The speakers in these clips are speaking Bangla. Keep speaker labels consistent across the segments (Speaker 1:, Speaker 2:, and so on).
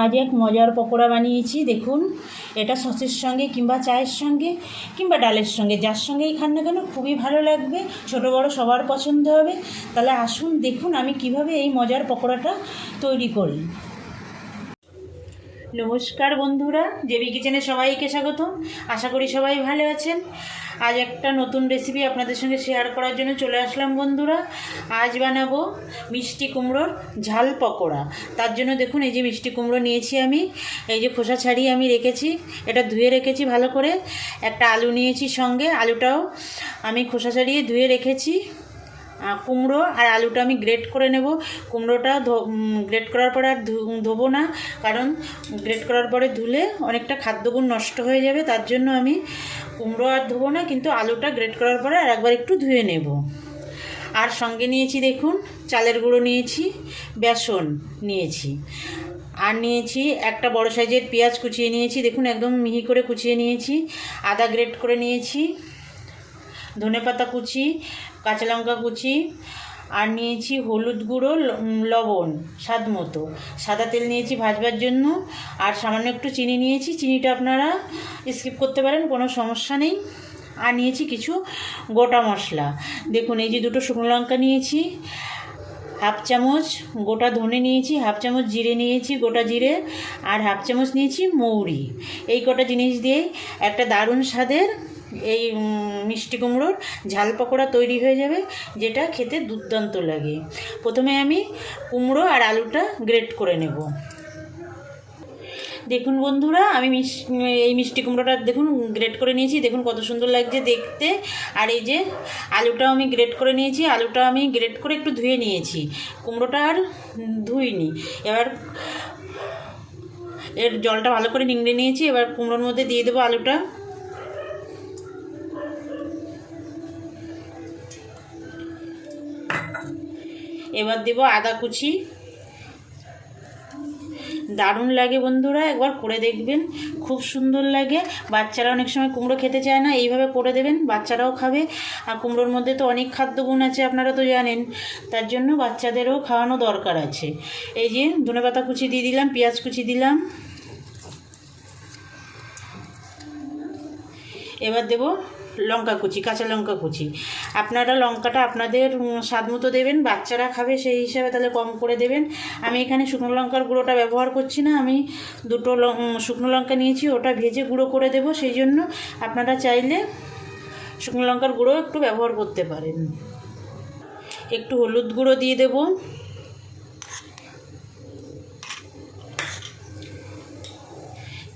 Speaker 1: আজ এক মজার পকোড়া বানিয়েছি। দেখুন, এটা সসের সঙ্গে কিংবা চায়ের সঙ্গে কিংবা ডালের সঙ্গে, যার সঙ্গেই খান না কেন খুবই ভালো লাগবে, ছোট বড় সবার পছন্দ হবে। তাহলে আসুন দেখুন আমি কিভাবে এই মজার পকোড়াটা তৈরি করি। নমস্কার বন্ধুরা, জেবি কিচেনে সবাইকে স্বাগত। আশা করি সবাই ভালো আছেন। আজ একটা নতুন রেসিপি আপনাদের সঙ্গে শেয়ার করার জন্য চলে আসলাম বন্ধুরা। আজ বানাবো মিষ্টি কুমড়োর ঝাল পকোড়া। তার জন্য দেখুন, এই যে মিষ্টি কুমড়ো নিয়েছি আমি, এই যে খোসা ছাড়িয়ে আমি রেখেছি, এটা ধুয়ে রেখেছি ভালো করে। একটা আলু নিয়েছি সঙ্গে, আলুটাও আমি খোসা ছাড়িয়ে ধুয়ে রেখেছি। কুমড়ো আর আলুটা আমি গ্রেট করে নেব। কুমড়োটা গ্রেট করার পরে আর ধোবো না, কারণ গ্রেট করার পরে ধুলে অনেকটা খাদ্যগুণ নষ্ট হয়ে যাবে। তার জন্য আমি কুমড়ো আর ধোবো না, কিন্তু আলুটা গ্রেট করার পরে আর একবার একটু ধুয়ে নেব। আর সঙ্গে নিয়েছি দেখুন, চালের গুঁড়ো নিয়েছি, বেসন নিয়েছি, আর নিয়েছি একটা বড় সাইজের পেঁয়াজ কুচিয়ে নিয়েছি, দেখুন একদম মিহি করে কুচিয়ে নিয়েছি। আদা গ্রেট করে নিয়েছি, ধনেপাতা কুচি, কাঁচা লঙ্কা কুচি, আর নিয়েছি হলুদ গুঁড়ো, লবণ স্বাদ মতো, সাদা তেল নিয়েছি ভাজবার জন্য, আর সামান্য একটু চিনি নিয়েছি। চিনিটা আপনারা স্কিপ করতে পারেন, কোনো সমস্যা নেই। আর নিয়েছি কিছু গোটা মশলা। দেখুন, এই যে দুটো শুকনো লঙ্কা নিয়েছি, হাফ চামচ গোটা ধনে নিয়েছি, হাফ চামচ জিরে নিয়েছি, গোটা জিরে, আর হাফ চামচ নিয়েছি মৌরি। এই কটা জিনিস দিয়েই একটা দারুণ স্বাদের এই মিষ্টি কুমড়োর ঝাল পকোড়া তৈরি হয়ে যাবে, যেটা খেতে দুর্দান্ত লাগে। প্রথমে আমি কুমড়ো আর আলুটা গ্রেট করে নেব। দেখুন বন্ধুরা, আমি এই মিষ্টি কুমড়োটা দেখুন গ্রেট করে নিয়েছি, দেখুন কত সুন্দর লাগছে দেখতে। আর এই যে আলুটাও আমি গ্রেট করে নিয়েছি, আলুটা আমি গ্রেট করে একটু ধুয়ে নিয়েছি, কুমড়োটা আর ধুইনি। এবার এর জলটা ভালো করে নিংড়ে নিয়েছি। এবার কুমড়োর মধ্যে দিয়ে দেবো আলুটা। এবার দেব আদা কুচি। দারুণ লাগে বন্ধুরা, একবার করে দেখবেন, খুব সুন্দর লাগে। বাচ্চারা অনেক সময় কুমড়ো খেতে চায় না, এইভাবে করে দেবেন, বাচ্চারাও খাবে। আর কুমড়োর মধ্যে তো অনেক খাদ্যগুণ আছে, আপনারা তো জানেন, তার জন্য বাচ্চাদেরও খাওয়ানো দরকার আছে। এই যে ধনেপাতা কুচি দিয়ে দিলাম, পেঁয়াজ কুচি দিলাম। এবার দেব লঙ্কা কুচি, কাঁচা লঙ্কা কুচি। আপনারা লঙ্কাটা আপনাদের স্বাদ মতো দেবেন, বাচ্চারা খাবে সেই হিসাবে তাহলে কম করে দেবেন। আমি এখানে শুকনো লঙ্কার গুঁড়োটা ব্যবহার করছি না, আমি দুটো শুকনো লঙ্কা নিয়েছি, ওটা ভেজে গুঁড়ো করে দেব, সেই জন্য আপনারা চাইলে শুকনো লঙ্কার গুঁড়ো একটু ব্যবহার করতে পারেন। একটু হলুদ গুঁড়ো দিয়ে দেব,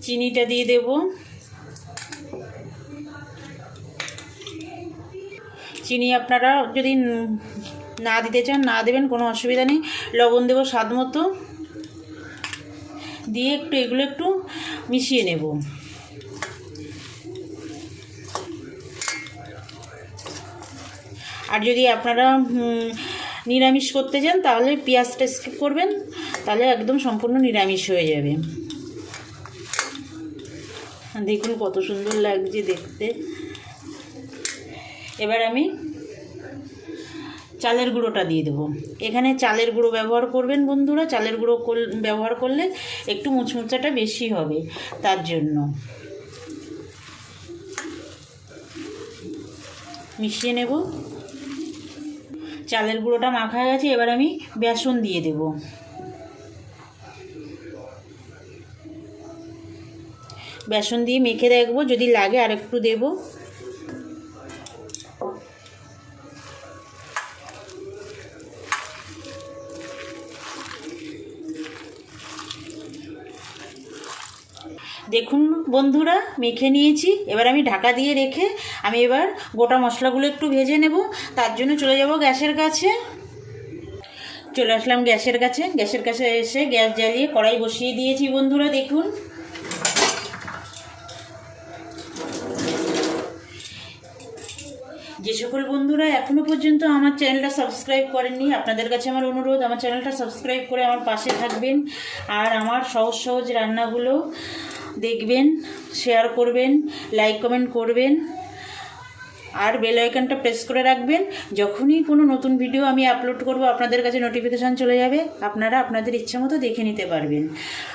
Speaker 1: চিনিটা দিয়ে দেব, চিনি আপনারা যদি না দিতে চান না দেবেন, কোনো অসুবিধা নেই। লবণ দেবো স্বাদ মতো, দিয়ে একটু এগুলো একটু মিশিয়ে নেব। আর যদি আপনারা নিরামিষ করতে চান তাহলে পেঁয়াজটা স্কিপ করবেন, তাহলে একদম সম্পূর্ণ নিরামিষ হয়ে যাবে। দেখুন কত সুন্দর লাগছে দেখতে। এবার আমি চালের গুঁড়োটা দিয়ে দেবো। এখানে চালের গুঁড়ো ব্যবহার করবেন বন্ধুরা, চালের গুঁড়ো ব্যবহার করলে একটু মুচমুচাটা বেশি হবে, তার জন্য মিশিয়ে নেব। চালের গুঁড়োটা মাখা গেছে, এবার আমি বেসন দিয়ে দেব। বেসন দিয়ে মেখে দেখবো, যদি লাগে আর একটু দেবো। দেখুন বন্ধুরা, মেখে নিয়েছি। এবার আমি ঢাকা দিয়ে রেখে আমি এবার গোটা মশলাগুলো একটু ভেজে নেব। তার জন্য চলে যাব গ্যাসের কাছে। চলে আসলাম গ্যাসের কাছে এসে গ্যাস জ্বালিয়ে কড়াই বসিয়ে দিয়েছি বন্ধুরা। দেখুন, যে সকল বন্ধুরা এখনও পর্যন্ত আমার চ্যানেলটা সাবস্ক্রাইব করেননি, আপনাদের কাছে আমার অনুরোধ, আমার চ্যানেলটা সাবস্ক্রাইব করে আমার পাশে থাকবেন। আর আমার সহজ সহজ রান্নাগুলো দেখবেন, শেয়ার করবেন, লাইক কমেন্ট করবেন। আর বেল আইকনটা প্রেস করে রাখবেন। যখনই কোনো নতুন ভিডিও আমি আপলোড করব আপনাদের কাছে নোটিফিকেশান চলে যাবে, আপনারা আপনাদের ইচ্ছা মতো দেখে নিতে পারবেন।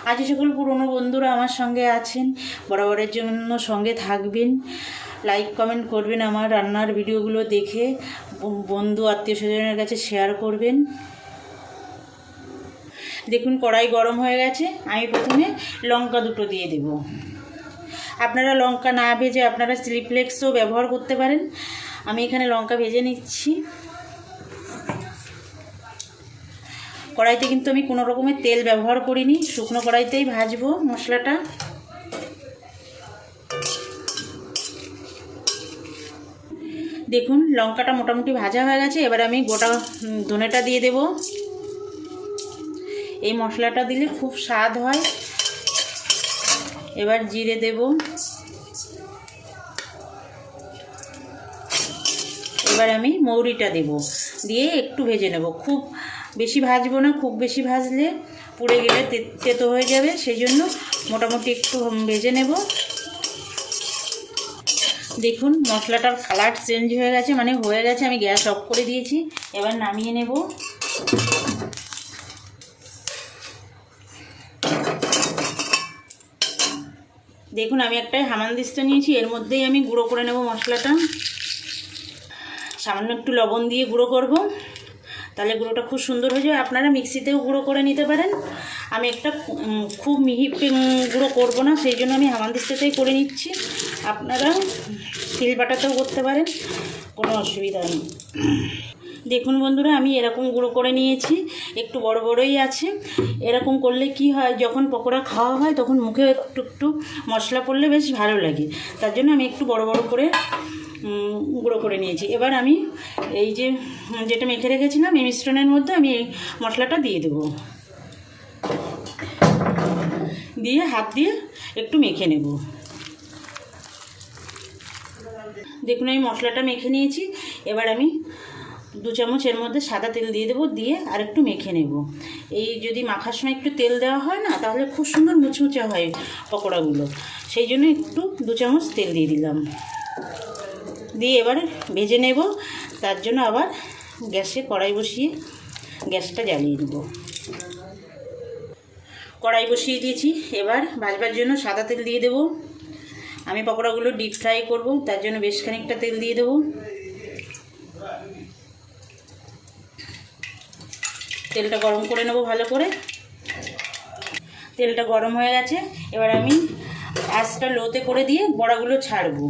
Speaker 1: আজ সকল পুরনো বন্ধুরা আমার সঙ্গে আছেন, বরাবরের জন্য সঙ্গে থাকবেন, লাইক কমেন্ট করবেন, আমার রান্নার ভিডিওগুলো দেখে বন্ধু আত্মীয় স্বজনের কাছে শেয়ার করবেন। দেখুন কড়াই গরম হয়ে গেছে, আমি প্রথমে লঙ্কা দুটো দিয়ে দেব। আপনারা লঙ্কা না ভেজে আপনারা চিলি ফ্লেক্সও ব্যবহার করতে পারেন। আমি এখানে লঙ্কা ভেজে নিচ্ছি। কড়াইতে কিন্তু আমি কোনো রকমের তেল ব্যবহার করিনি, শুকনো কড়াইতেই ভাজবো মশলাটা। দেখুন লঙ্কাটা মোটামুটি ভাজা হয়ে গেছে, এবার আমি গোটা ধনেটা দিয়ে দেব। এই মশলাটা দিলে খুব স্বাদ হয়। এবার জিরে দেব, এবার আমি মৌরিটা দেব, দিয়ে একটু ভেজে নেব। খুব বেশি ভাজবো না, খুব বেশি ভাজলে পুড়ে গেলে তেতো হয়ে যাবে, সেই জন্য মোটামুটি একটু ভেজে নেব। দেখুন মশলাটার কালার চেঞ্জ হয়ে গেছে, মানে হয়ে গেছে, আমি গ্যাস অফ করে দিয়েছি। এবার নামিয়ে নেব। দেখুন আমি একটা হামানদিস্তা নিয়েছি, এর মধ্যেই আমি গুঁড়ো করে নেব মশলাটা। সামান্য একটু লবণ দিয়ে গুঁড়ো করব, তাহলে গুঁড়োটা খুব সুন্দর হয়ে যাবে। আপনারা মিক্সিতেও গুঁড়ো করে নিতে পারেন। আমি একটা খুব মিহি গুঁড়ো করব না, সেই জন্য আমি হামানদিস্তাতেই করে নিচ্ছি। আপনারা শিলবাটাতেও করতে পারেন, কোনো অসুবিধা নেই। দেখুন বন্ধুরা আমি এরকম গুঁড়ো করে নিয়েছি, একটু বড় বড়ই আছে। এরকম করলে কি হয়, যখন পকোড়া খাওয়া হয় তখন মুখে একটু একটু মশলা পড়লে বেশ ভালো লাগে, তার জন্য আমি একটু বড় বড় করে গুঁড়ো করে নিয়েছি। এবার আমি এই যেটা মেখে রেখেছিলাম এই মিশ্রণের মধ্যে আমি এই মশলাটা দিয়ে দেব, দিয়ে হাত দিয়ে একটু মেখে নেব। দেখুন আমি মশলাটা মেখে নিয়েছি। এবার আমি 2 চামচ এর মধ্যে সাদা তেল দিয়ে দেবো, দিয়ে আর একটু মেখে নেব। এই যদি মাখার সময় একটু তেল দেওয়া হয় না, তাহলে খুব সুন্দর মুচমুচে হয় পকোড়াগুলো, সেই জন্য একটু 2 চামচ তেল দিয়ে দিলাম। দিয়ে এবার ভেজে নেব। তার জন্য আবার গ্যাসে কড়াই বসিয়ে গ্যাসটা জ্বালিয়ে দেব। কড়াই বসিয়ে দিয়েছি, এবার ভাজবার জন্য সাদা তেল দিয়ে দেব। আমি পকোড়াগুলো ডিপ ফ্রাই করব, তার জন্য বেশ খানিকটা তেল দিয়ে দেব। তেলটা গরম করে নেব ভালো করে। তেলটা গরম হয়ে গেছে, এবার আমি আঁচটা লোতে করে দিয়ে বড়াগুলো ছাড়বো।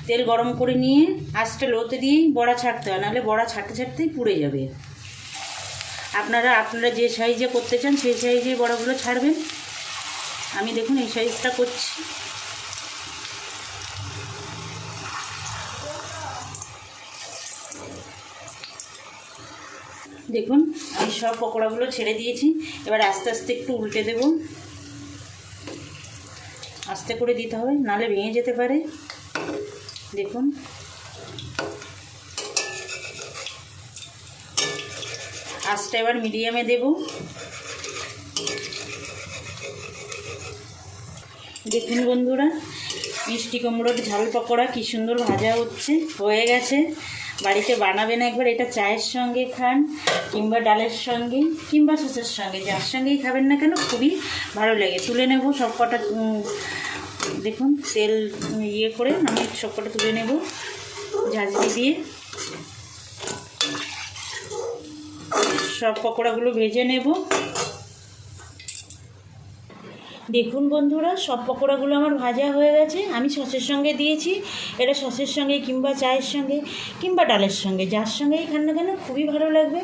Speaker 1: তেল গরম করে নিয়ে আঁচটা লোতে দিয়েই বড়া ছাড়তে হয়, নাহলে বড়া ছাড়তে ছাড়তেই পুড়ে যাবে। আপনারা যে সাইজে করতে চান সেই সাইজে বড়াগুলো ছাড়বেন। আমি দেখুন এই সাইজটা করছি। দেখুন আমি সব পকোড়াগুলো ছেড়ে দিয়েছি। এবার আস্তে আস্তে একটু উল্টে দেব, আস্তে করে দিতে হবে, নাহলে ভেঙে যেতে পারে। দেখুন আঁচটা এবার মিডিয়ামে দেব। দেখুন বন্ধুরা মিষ্টি কুমড়োর ঝাল পকোড়া কি সুন্দর ভাজা হয়ে গেছে। বাড়িতে বানাবেন একবার, এটা চায়ের সঙ্গে খান, কিংবা ডালের সঙ্গে, কিংবা সসের সঙ্গে, যার সঙ্গেই খাবেন না কেন খুবই ভালো লাগে। তুলে নেব সব কটা। দেখুন তেল করে আমি সব কটা তুলে নেব ঝাঁঝরি দিয়ে। সব পকোড়াগুলো ভেজে নেব। দেখুন বন্ধুরা সব পকোড়াগুলো আমার ভাজা হয়ে গেছে। আমি সসের সঙ্গে দিয়েছি, এটা সসের সঙ্গে কিংবা চায়ের সঙ্গে কিংবা ডালের সঙ্গে, যার সঙ্গেই খান না কেন খুবই ভালো লাগবে।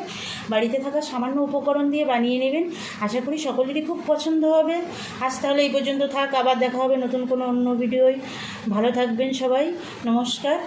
Speaker 1: বাড়িতে থাকা সামান্য উপকরণ দিয়ে বানিয়ে নেবেন, আশা করি সকলেরই খুব পছন্দ হবে। আজ তাহলে এই পর্যন্ত থাক, আবার দেখা হবে নতুন কোনো অন্য ভিডিওয়। ভালো থাকবেন সবাই, নমস্কার।